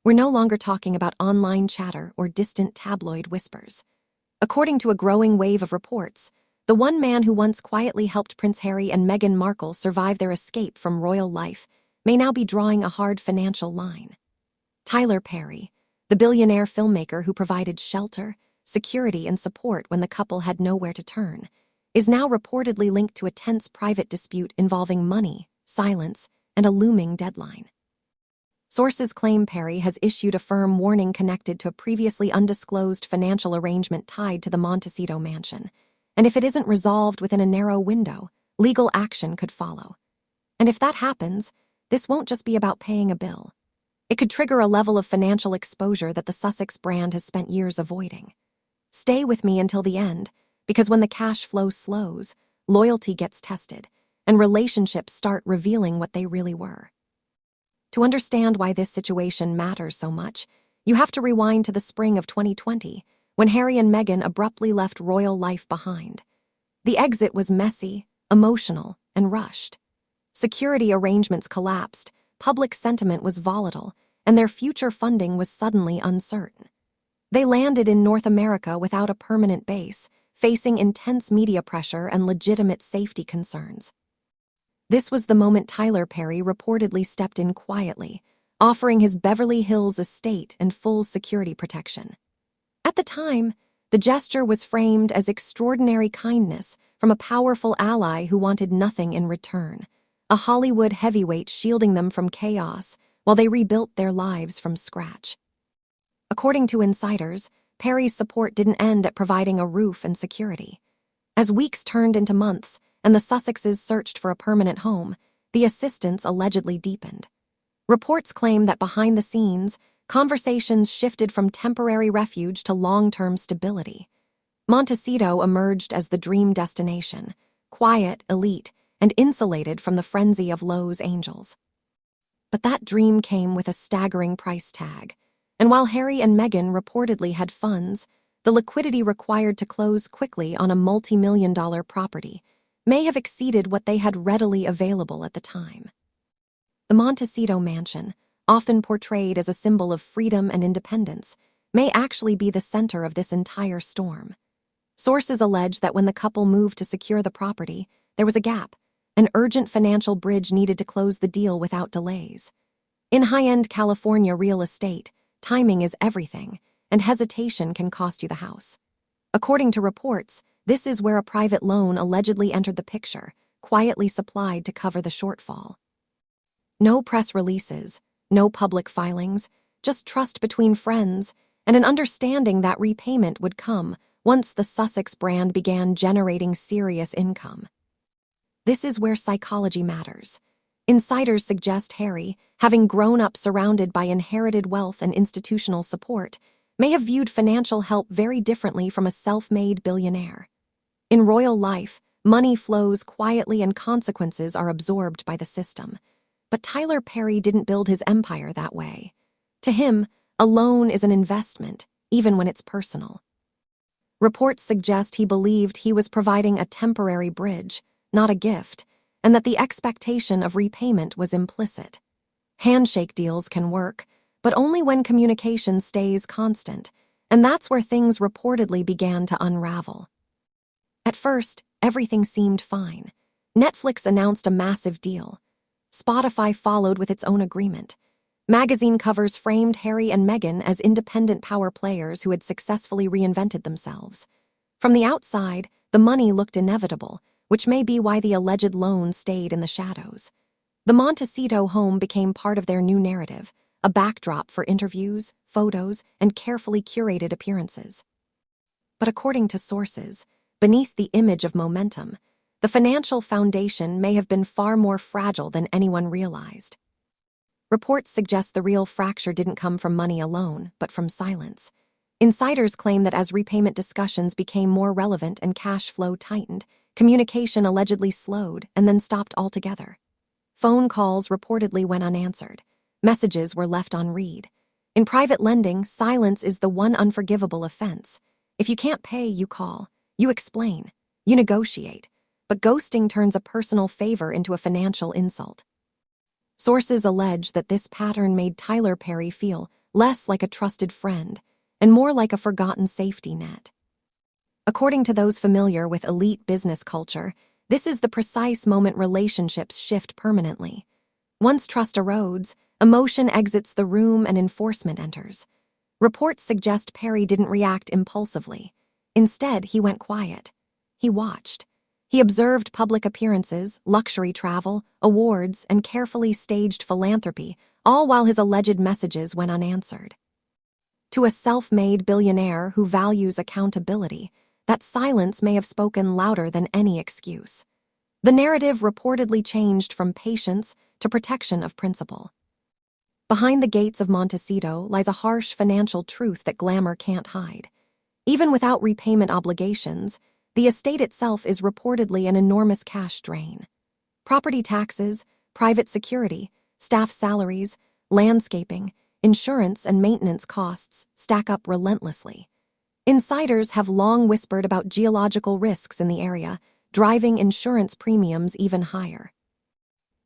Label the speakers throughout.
Speaker 1: We're no longer talking about online chatter or distant tabloid whispers. According to a growing wave of reports, the one man who once quietly helped Prince Harry and Meghan Markle survive their escape from royal life may now be drawing a hard financial line. Tyler Perry, the billionaire filmmaker who provided shelter, security, and support when the couple had nowhere to turn, is now reportedly linked to a tense private dispute involving money, silence, and a looming deadline. Sources claim Perry has issued a firm warning connected to a previously undisclosed financial arrangement tied to the Montecito mansion, and if it isn't resolved within a narrow window, legal action could follow. And if that happens, this won't just be about paying a bill. It could trigger a level of financial exposure that the Sussex brand has spent years avoiding. Stay with me until the end, because when the cash flow slows, loyalty gets tested, and relationships start revealing what they really were. To understand why this situation matters so much, you have to rewind to the spring of 2020, when Harry and Meghan abruptly left royal life behind. The exit was messy, emotional, and rushed. Security arrangements collapsed, public sentiment was volatile, and their future funding was suddenly uncertain. They landed in North America without a permanent base, facing intense media pressure and legitimate safety concerns. This was the moment Tyler Perry reportedly stepped in quietly, offering his Beverly Hills estate and full security protection. At the time, the gesture was framed as extraordinary kindness from a powerful ally who wanted nothing in return, a Hollywood heavyweight shielding them from chaos while they rebuilt their lives from scratch. According to insiders, Perry's support didn't end at providing a roof and security. As weeks turned into months, and the Sussexes searched for a permanent home, the assistance allegedly deepened. Reports claim that behind the scenes, conversations shifted from temporary refuge to long-term stability. Montecito emerged as the dream destination, quiet, elite, and insulated from the frenzy of Lowe's angels. But that dream came with a staggering price tag, and while Harry and Meghan reportedly had funds, the liquidity required to close quickly on a multi-million-dollar property may have exceeded what they had readily available at the time. The Montecito mansion, often portrayed as a symbol of freedom and independence, may actually be the center of this entire storm. Sources allege that when the couple moved to secure the property, there was a gap, an urgent financial bridge needed to close the deal without delays. In high-end California real estate, timing is everything, and hesitation can cost you the house. According to reports, this is where a private loan allegedly entered the picture, quietly supplied to cover the shortfall. No press releases, no public filings, just trust between friends, and an understanding that repayment would come once the Sussex brand began generating serious income. This is where psychology matters. Insiders suggest Harry, having grown up surrounded by inherited wealth and institutional support, may have viewed financial help very differently from a self-made billionaire. In royal life, money flows quietly and consequences are absorbed by the system. But Tyler Perry didn't build his empire that way. To him, a loan is an investment, even when it's personal. Reports suggest he believed he was providing a temporary bridge, not a gift, and that the expectation of repayment was implicit. Handshake deals can work, but only when communication stays constant, and that's where things reportedly began to unravel. At first, everything seemed fine. Netflix announced a massive deal. Spotify followed with its own agreement. Magazine covers framed Harry and Meghan as independent power players who had successfully reinvented themselves. From the outside, the money looked inevitable, which may be why the alleged loan stayed in the shadows. The Montecito home became part of their new narrative, a backdrop for interviews, photos, and carefully curated appearances. But according to sources, beneath the image of momentum, the financial foundation may have been far more fragile than anyone realized. Reports suggest the real fracture didn't come from money alone, but from silence. Insiders claim that as repayment discussions became more relevant and cash flow tightened, communication allegedly slowed and then stopped altogether. Phone calls reportedly went unanswered. Messages were left on read. In private lending, silence is the one unforgivable offense. If you can't pay, you call. You explain. You negotiate. But ghosting turns a personal favor into a financial insult. Sources allege that this pattern made Tyler Perry feel less like a trusted friend and more like a forgotten safety net. According to those familiar with elite business culture, this is the precise moment relationships shift permanently. Once trust erodes, emotion exits the room and enforcement enters. Reports suggest Perry didn't react impulsively. Instead, he went quiet. He watched. He observed public appearances, luxury travel, awards, and carefully staged philanthropy, all while his alleged messages went unanswered. To a self-made billionaire who values accountability, that silence may have spoken louder than any excuse. The narrative reportedly changed from patience to protection of principle. Behind the gates of Montecito lies a harsh financial truth that glamour can't hide. Even without repayment obligations, the estate itself is reportedly an enormous cash drain. Property taxes, private security, staff salaries, landscaping, insurance, and maintenance costs stack up relentlessly. Insiders have long whispered about geological risks in the area, driving insurance premiums even higher.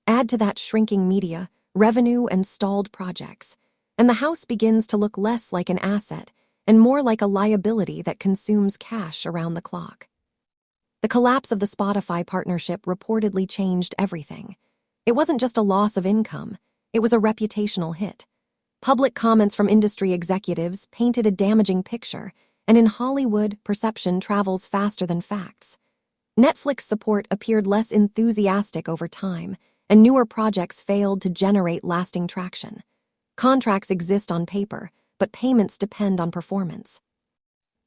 Speaker 1: Add to that shrinking media, revenue, and stalled projects, and the house begins to look less like an asset and more like a liability that consumes cash around the clock. The collapse of the Spotify partnership reportedly changed everything. It wasn't just a loss of income, it was a reputational hit. Public comments from industry executives painted a damaging picture, and in Hollywood, perception travels faster than facts. Netflix support appeared less enthusiastic over time, and newer projects failed to generate lasting traction. Contracts exist on paper, but payments depend on performance.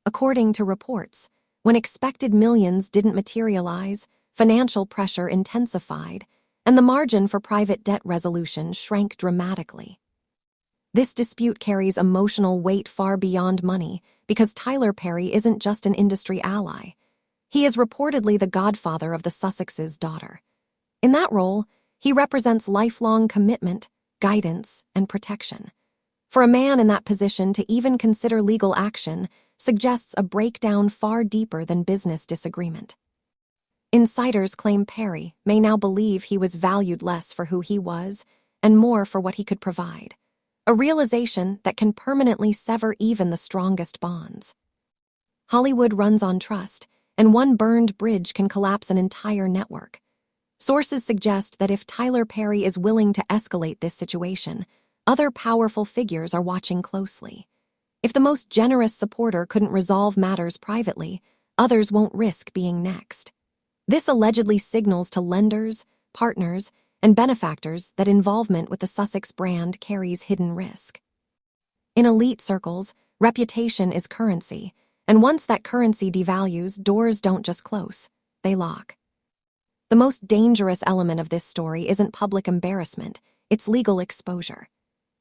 Speaker 1: According to reports, when expected millions didn't materialize, financial pressure intensified, and the margin for private debt resolution shrank dramatically. This dispute carries emotional weight far beyond money because Tyler Perry isn't just an industry ally. He is reportedly the godfather of the Sussex's daughter. In that role, he represents lifelong commitment, guidance, and protection. For a man in that position to even consider legal action suggests a breakdown far deeper than business disagreement. Insiders claim Perry may now believe he was valued less for who he was and more for what he could provide, a realization that can permanently sever even the strongest bonds. Hollywood runs on trust, and one burned bridge can collapse an entire network. Sources suggest that if Tyler Perry is willing to escalate this situation, other powerful figures are watching closely. If the most generous supporter couldn't resolve matters privately, others won't risk being next. This allegedly signals to lenders, partners, and benefactors that involvement with the Sussex brand carries hidden risk. In elite circles, reputation is currency, and once that currency devalues, doors don't just close, they lock. The most dangerous element of this story isn't public embarrassment, it's legal exposure.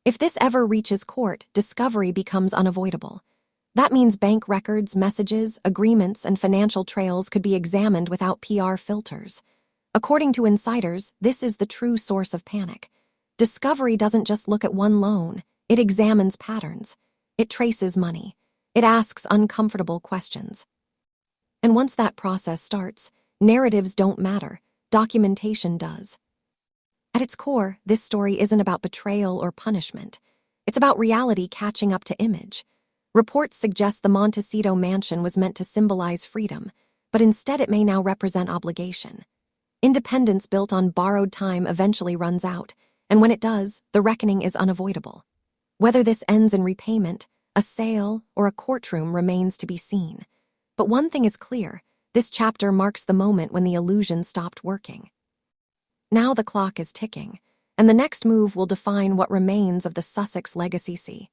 Speaker 1: If this ever reaches court, discovery becomes unavoidable. That means bank records, messages, agreements, and financial trails could be examined without PR filters. According to insiders, this is the true source of panic. Discovery doesn't just look at one loan, it examines patterns. It traces money. It asks uncomfortable questions. And once that process starts, narratives don't matter, documentation does. At its core, this story isn't about betrayal or punishment. It's about reality catching up to image. Reports suggest the Montecito mansion was meant to symbolize freedom, but instead it may now represent obligation. Independence built on borrowed time eventually runs out, and when it does, the reckoning is unavoidable. Whether this ends in repayment, a sale, or a courtroom remains to be seen. But one thing is clear, this chapter marks the moment when the illusion stopped working. Now the clock is ticking, and the next move will define what remains of the Sussex legacy.